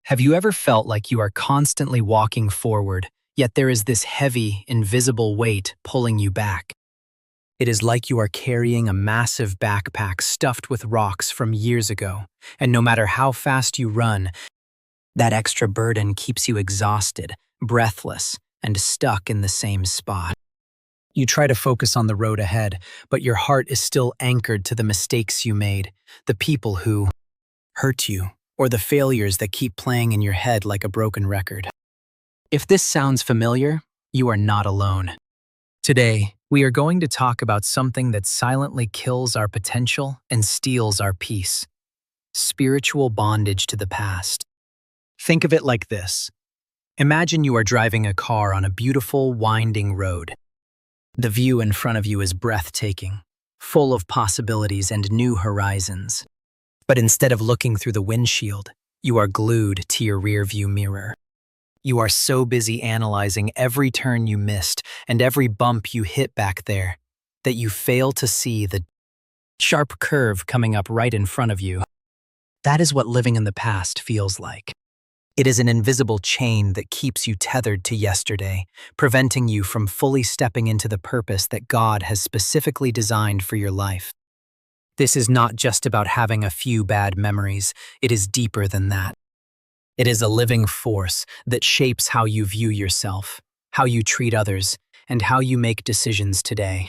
Have you ever felt like you are constantly walking forward, yet there is this heavy, invisible weight pulling you back? It is like you are carrying a massive backpack stuffed with rocks from years ago, and no matter how fast you run, that extra burden keeps you exhausted, breathless, and stuck in the same spot. You try to focus on the road ahead, but your heart is still anchored to the mistakes you made, the people who hurt you, or the failures that keep playing in your head like a broken record. If this sounds familiar, you are not alone. Today, we are going to talk about something that silently kills our potential and steals our peace: spiritual bondage to the past. Think of it like this. Imagine you are driving a car on a beautiful, winding road. The view in front of you is breathtaking, full of possibilities and new horizons. But instead of looking through the windshield, you are glued to your rearview mirror. You are so busy analyzing every turn you missed and every bump you hit back there that you fail to see the sharp curve coming up right in front of you. That is what living in the past feels like. It is an invisible chain that keeps you tethered to yesterday, preventing you from fully stepping into the purpose that God has specifically designed for your life. This is not just about having a few bad memories, it is deeper than that. It is a living force that shapes how you view yourself, how you treat others, and how you make decisions today.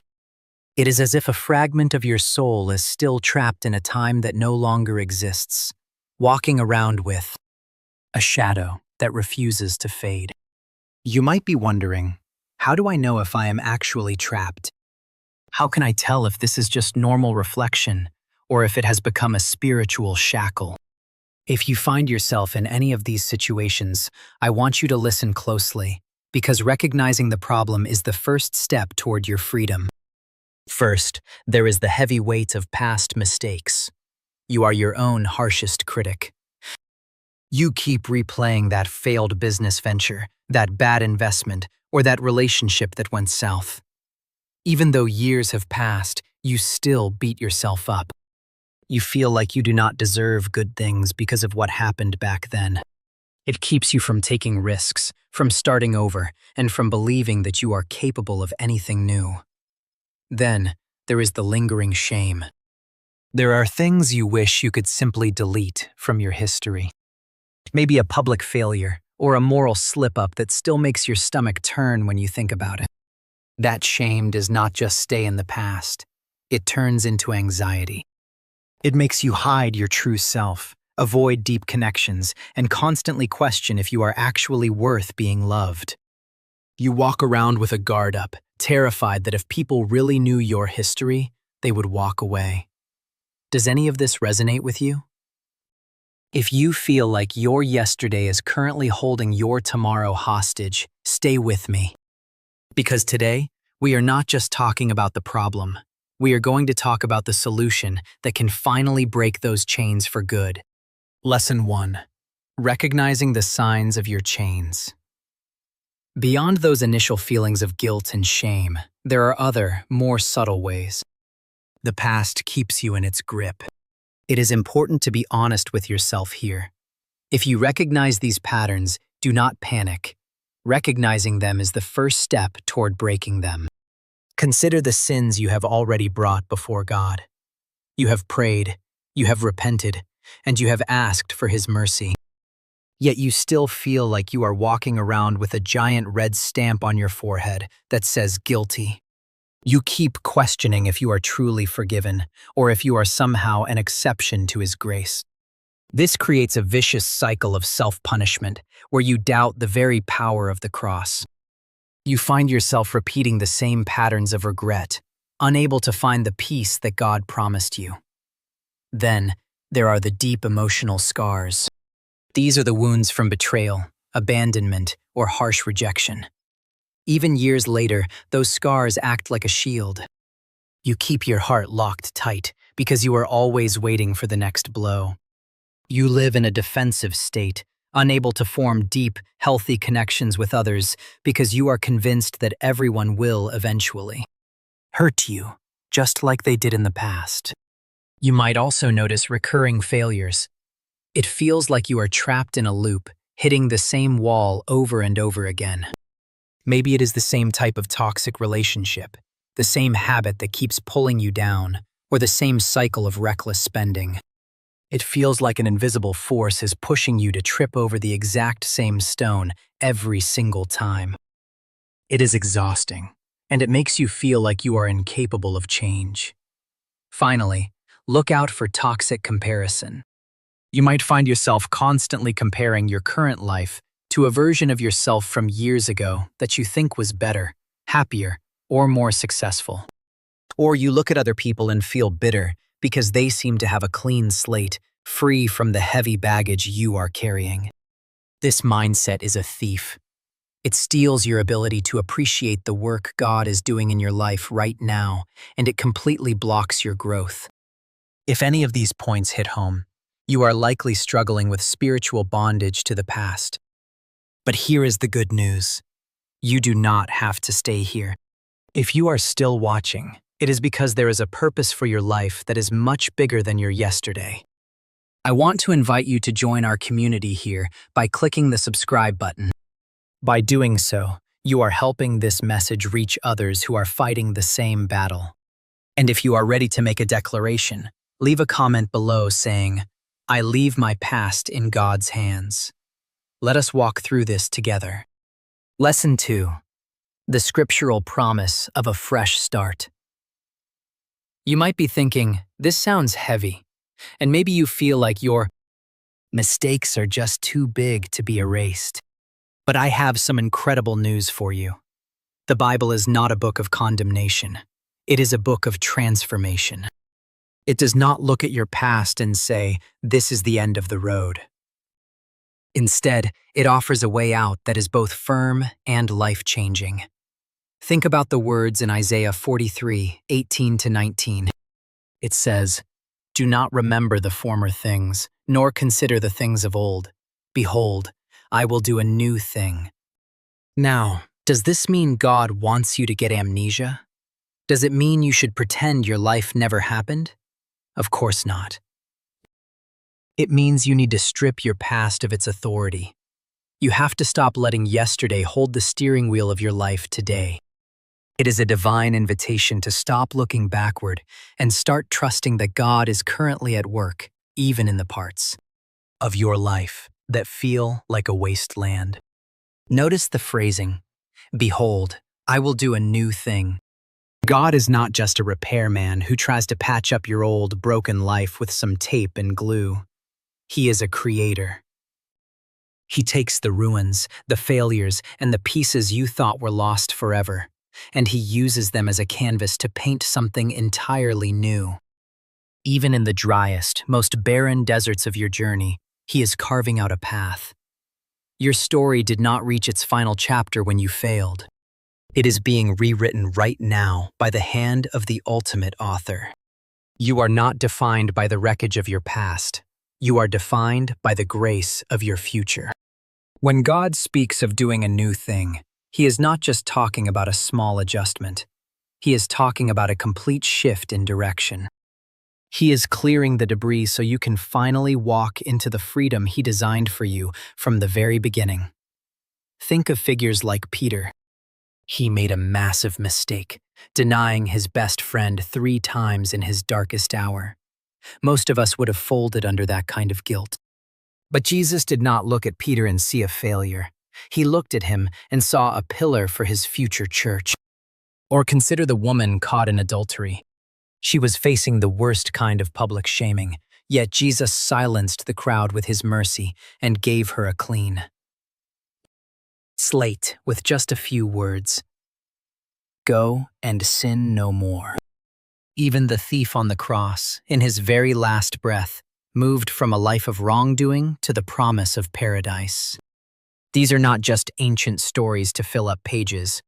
It is as if a fragment of your soul is still trapped in a time that no longer exists, walking around with a shadow that refuses to fade. You might be wondering, how do I know if I am actually trapped? How can I tell if this is just normal reflection or if it has become a spiritual shackle? If you find yourself in any of these situations, I want you to listen closely, because recognizing the problem is the first step toward your freedom. First, there is the heavy weight of past mistakes. You are your own harshest critic. You keep replaying that failed business venture, that bad investment, or that relationship that went south. Even though years have passed, you still beat yourself up. You feel like you do not deserve good things because of what happened back then. It keeps you from taking risks, from starting over, and from believing that you are capable of anything new. Then, there is the lingering shame. There are things you wish you could simply delete from your history. Maybe a public failure, or a moral slip-up that still makes your stomach turn when you think about it. That shame does not just stay in the past. It turns into anxiety. It makes you hide your true self, avoid deep connections, and constantly question if you are actually worth being loved. You walk around with a guard up, terrified that if people really knew your history, they would walk away. Does any of this resonate with you? If you feel like your yesterday is currently holding your tomorrow hostage, stay with me. Because today, we are not just talking about the problem. We are going to talk about the solution that can finally break those chains for good. Lesson 1. Recognizing the signs of your chains. Beyond those initial feelings of guilt and shame, there are other, more subtle ways. The past keeps you in its grip. It is important to be honest with yourself here. If you recognize these patterns, do not panic. Recognizing them is the first step toward breaking them. Consider the sins you have already brought before God. You have prayed, you have repented, and you have asked for His mercy. Yet you still feel like you are walking around with a giant red stamp on your forehead that says guilty. You keep questioning if you are truly forgiven, or if you are somehow an exception to His grace. This creates a vicious cycle of self-punishment, where you doubt the very power of the cross. You find yourself repeating the same patterns of regret, unable to find the peace that God promised you. Then, there are the deep emotional scars. These are the wounds from betrayal, abandonment, or harsh rejection. Even years later, those scars act like a shield. You keep your heart locked tight because you are always waiting for the next blow. You live in a defensive state, unable to form deep, healthy connections with others because you are convinced that everyone will eventually hurt you, just like they did in the past. You might also notice recurring failures. It feels like you are trapped in a loop, hitting the same wall over and over again. Maybe it is the same type of toxic relationship, the same habit that keeps pulling you down, or the same cycle of reckless spending. It feels like an invisible force is pushing you to trip over the exact same stone every single time. It is exhausting, and it makes you feel like you are incapable of change. Finally, look out for toxic comparison. You might find yourself constantly comparing your current life to a version of yourself from years ago that you think was better, happier, or more successful. Or you look at other people and feel bitter because they seem to have a clean slate, free from the heavy baggage you are carrying. This mindset is a thief. It steals your ability to appreciate the work God is doing in your life right now, and it completely blocks your growth. If any of these points hit home, you are likely struggling with spiritual bondage to the past. But here is the good news. You do not have to stay here. If you are still watching, it is because there is a purpose for your life that is much bigger than your yesterday. I want to invite you to join our community here by clicking the subscribe button. By doing so, you are helping this message reach others who are fighting the same battle. And if you are ready to make a declaration, leave a comment below saying, "I leave my past in God's hands." Let us walk through this together. Lesson 2. The scriptural promise of a fresh start. You might be thinking, this sounds heavy, and maybe you feel like your mistakes are just too big to be erased. But I have some incredible news for you. The Bible is not a book of condemnation. It is a book of transformation. It does not look at your past and say, this is the end of the road. Instead, it offers a way out that is both firm and life-changing. Think about the words in Isaiah 43:18-19. It says, "Do not remember the former things, nor consider the things of old. Behold, I will do a new thing." Now, does this mean God wants you to get amnesia? Does it mean you should pretend your life never happened? Of course not. It means you need to strip your past of its authority. You have to stop letting yesterday hold the steering wheel of your life today. It is a divine invitation to stop looking backward and start trusting that God is currently at work, even in the parts of your life that feel like a wasteland. Notice the phrasing, "Behold, I will do a new thing." God is not just a repairman who tries to patch up your old, broken life with some tape and glue. He is a creator. He takes the ruins, the failures, and the pieces you thought were lost forever, and he uses them as a canvas to paint something entirely new. Even in the driest, most barren deserts of your journey, he is carving out a path. Your story did not reach its final chapter when you failed. It is being rewritten right now by the hand of the ultimate author. You are not defined by the wreckage of your past. You are defined by the grace of your future. When God speaks of doing a new thing, he is not just talking about a small adjustment. He is talking about a complete shift in direction. He is clearing the debris so you can finally walk into the freedom he designed for you from the very beginning. Think of figures like Peter. He made a massive mistake, denying his best friend 3 times in his darkest hour. Most of us would have folded under that kind of guilt. But Jesus did not look at Peter and see a failure. He looked at him and saw a pillar for his future church. Or consider the woman caught in adultery. She was facing the worst kind of public shaming, yet Jesus silenced the crowd with his mercy and gave her a clean slate with just a few words. Go and sin no more. Even the thief on the cross, in his very last breath, moved from a life of wrongdoing to the promise of paradise. These are not just ancient stories to fill up pages.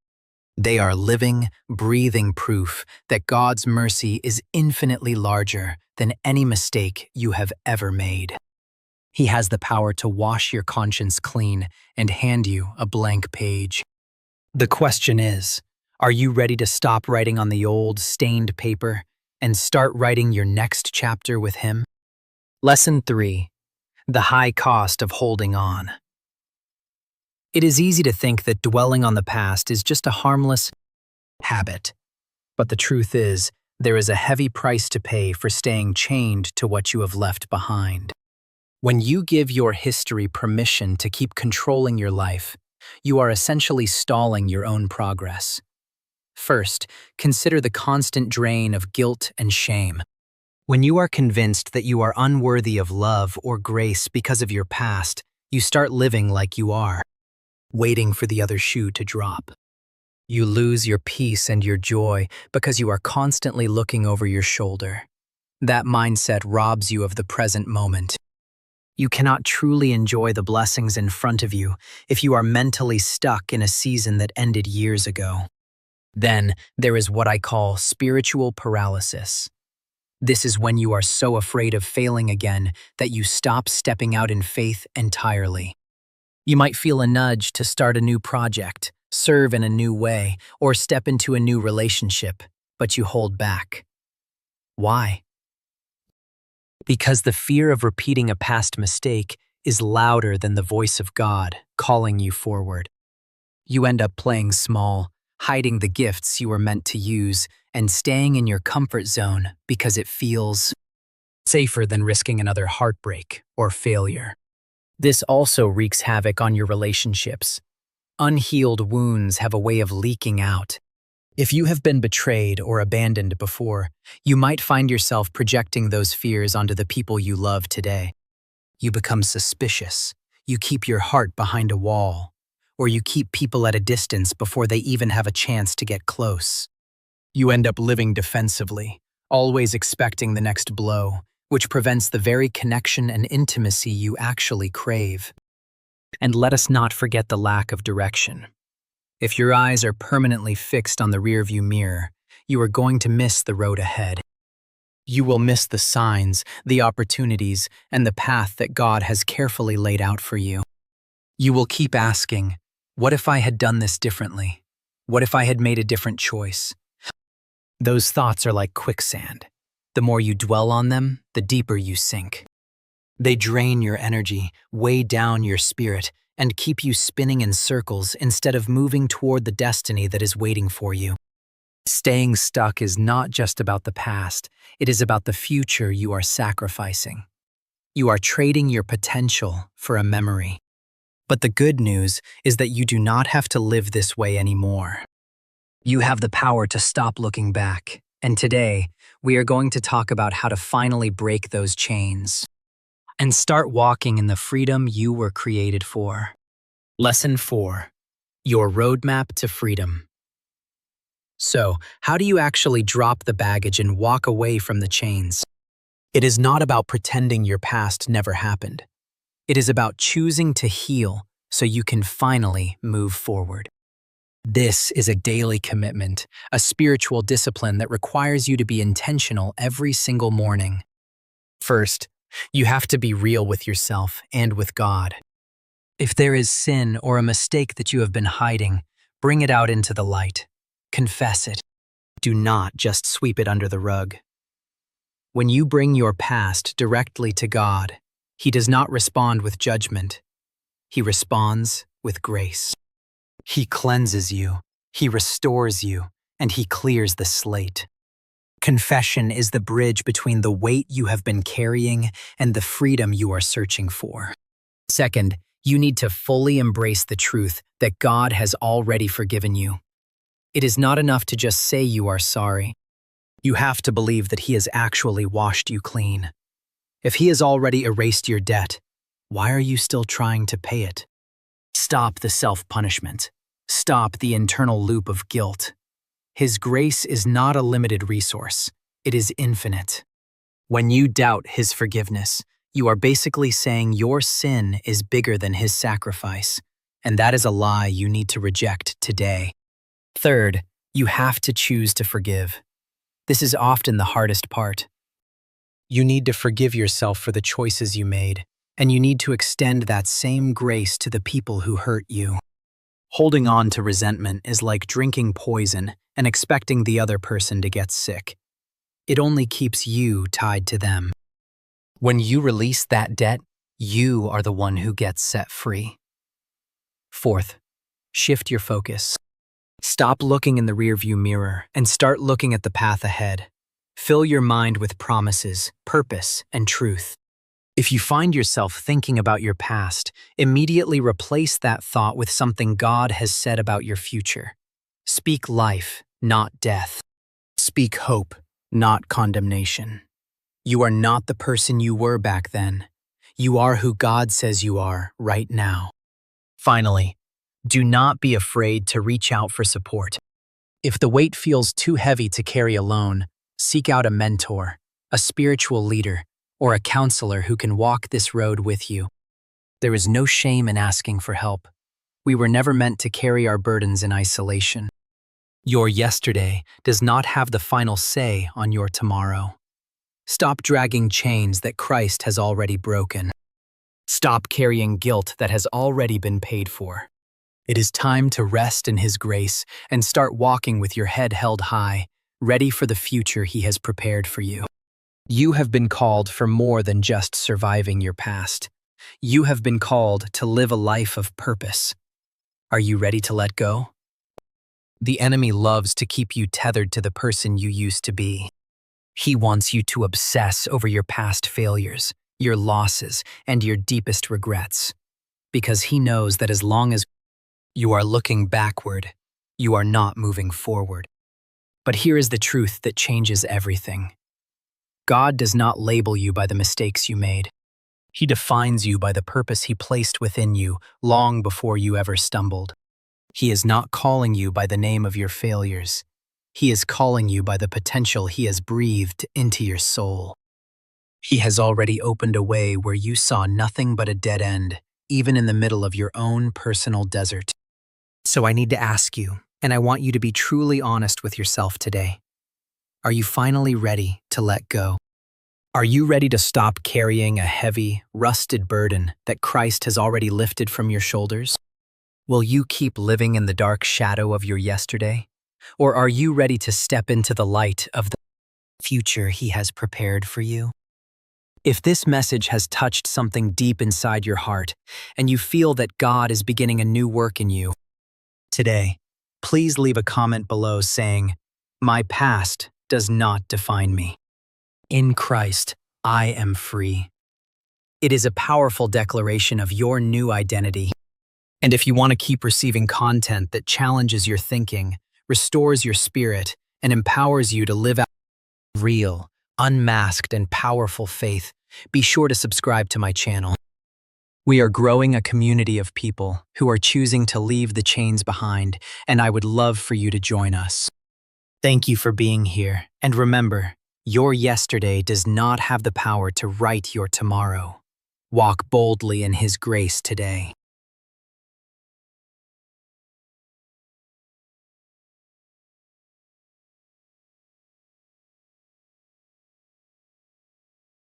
They are living, breathing proof that God's mercy is infinitely larger than any mistake you have ever made. He has the power to wash your conscience clean and hand you a blank page. The question is, are you ready to stop writing on the old, stained paper and start writing your next chapter with him? Lesson 3. The high cost of holding on. It is easy to think that dwelling on the past is just a harmless habit. But the truth is, there is a heavy price to pay for staying chained to what you have left behind. When you give your history permission to keep controlling your life, you are essentially stalling your own progress. First, consider the constant drain of guilt and shame. When you are convinced that you are unworthy of love or grace because of your past, you start living like you are, waiting for the other shoe to drop. You lose your peace and your joy because you are constantly looking over your shoulder. That mindset robs you of the present moment. You cannot truly enjoy the blessings in front of you if you are mentally stuck in a season that ended years ago. Then, there is what I call spiritual paralysis. This is when you are so afraid of failing again that you stop stepping out in faith entirely. You might feel a nudge to start a new project, serve in a new way, or step into a new relationship, but you hold back. Why? Because the fear of repeating a past mistake is louder than the voice of God calling you forward. You end up playing small, hiding the gifts you were meant to use, and staying in your comfort zone because it feels safer than risking another heartbreak or failure. This also wreaks havoc on your relationships. Unhealed wounds have a way of leaking out. If you have been betrayed or abandoned before, you might find yourself projecting those fears onto the people you love today. You become suspicious, you keep your heart behind a wall, or you keep people at a distance before they even have a chance to get close. You end up living defensively, always expecting the next blow, which prevents the very connection and intimacy you actually crave. And let us not forget the lack of direction. If your eyes are permanently fixed on the rearview mirror, you are going to miss the road ahead. You will miss the signs, the opportunities, and the path that God has carefully laid out for you. You will keep asking, what if I had done this differently? What if I had made a different choice? Those thoughts are like quicksand. The more you dwell on them, the deeper you sink. They drain your energy, weigh down your spirit, and keep you spinning in circles instead of moving toward the destiny that is waiting for you. Staying stuck is not just about the past, it is about the future you are sacrificing. You are trading your potential for a memory. But the good news is that you do not have to live this way anymore. You have the power to stop looking back, and today, we are going to talk about how to finally break those chains and start walking in the freedom you were created for. Lesson 4. Your roadmap to freedom. So, how do you actually drop the baggage and walk away from the chains? It is not about pretending your past never happened. It is about choosing to heal so you can finally move forward. This is a daily commitment, a spiritual discipline that requires you to be intentional every single morning. First, you have to be real with yourself and with God. If there is sin or a mistake that you have been hiding, bring it out into the light. Confess it. Do not just sweep it under the rug. When you bring your past directly to God, He does not respond with judgment. He responds with grace. He cleanses you, He restores you, and He clears the slate. Confession is the bridge between the weight you have been carrying and the freedom you are searching for. Second, you need to fully embrace the truth that God has already forgiven you. It is not enough to just say you are sorry. You have to believe that He has actually washed you clean. If He has already erased your debt, why are you still trying to pay it? Stop the self-punishment. Stop the internal loop of guilt. His grace is not a limited resource. It is infinite. When you doubt His forgiveness, you are basically saying your sin is bigger than His sacrifice, and that is a lie you need to reject today. Third, you have to choose to forgive. This is often the hardest part. You need to forgive yourself for the choices you made, and you need to extend that same grace to the people who hurt you. Holding on to resentment is like drinking poison and expecting the other person to get sick. It only keeps you tied to them. When you release that debt, You are the one who gets set free. Fourth, shift your focus. Stop looking in the rearview mirror and start looking at the path ahead. Fill your mind with promises, purpose, and truth. If you find yourself thinking about your past, immediately replace that thought with something God has said about your future. Speak life, not death. Speak hope, not condemnation. You are not the person you were back then. You are who God says you are right now. Finally, do not be afraid to reach out for support. If the weight feels too heavy to carry alone, seek out a mentor, a spiritual leader, or a counselor who can walk this road with you. There is no shame in asking for help. We were never meant to carry our burdens in isolation. Your yesterday does not have the final say on your tomorrow. Stop dragging chains that Christ has already broken. Stop carrying guilt that has already been paid for. It is time to rest in His grace and start walking with your head held high, ready for the future He has prepared for you. You have been called for more than just surviving your past. You have been called to live a life of purpose. Are you ready to let go? The enemy loves to keep you tethered to the person you used to be. He wants you to obsess over your past failures, your losses, and your deepest regrets. Because he knows that as long as you are looking backward, you are not moving forward. But here is the truth that changes everything. God does not label you by the mistakes you made. He defines you by the purpose He placed within you long before you ever stumbled. He is not calling you by the name of your failures. He is calling you by the potential He has breathed into your soul. He has already opened a way where you saw nothing but a dead end, even in the middle of your own personal desert. So I need to ask you, and I want you to be truly honest with yourself today. Are you finally ready to let go? Are you ready to stop carrying a heavy, rusted burden that Christ has already lifted from your shoulders? Will you keep living in the dark shadow of your yesterday? Or are you ready to step into the light of the future He has prepared for you? If this message has touched something deep inside your heart, and you feel that God is beginning a new work in you today, please leave a comment below saying, "My past does not define me. In Christ, I am free." It is a powerful declaration of your new identity. And if you want to keep receiving content that challenges your thinking, restores your spirit, and empowers you to live out real, unmasked, and powerful faith, be sure to subscribe to my channel. We are growing a community of people who are choosing to leave the chains behind, and I would love for you to join us. Thank you for being here, and remember, your yesterday does not have the power to write your tomorrow. Walk boldly in His grace today.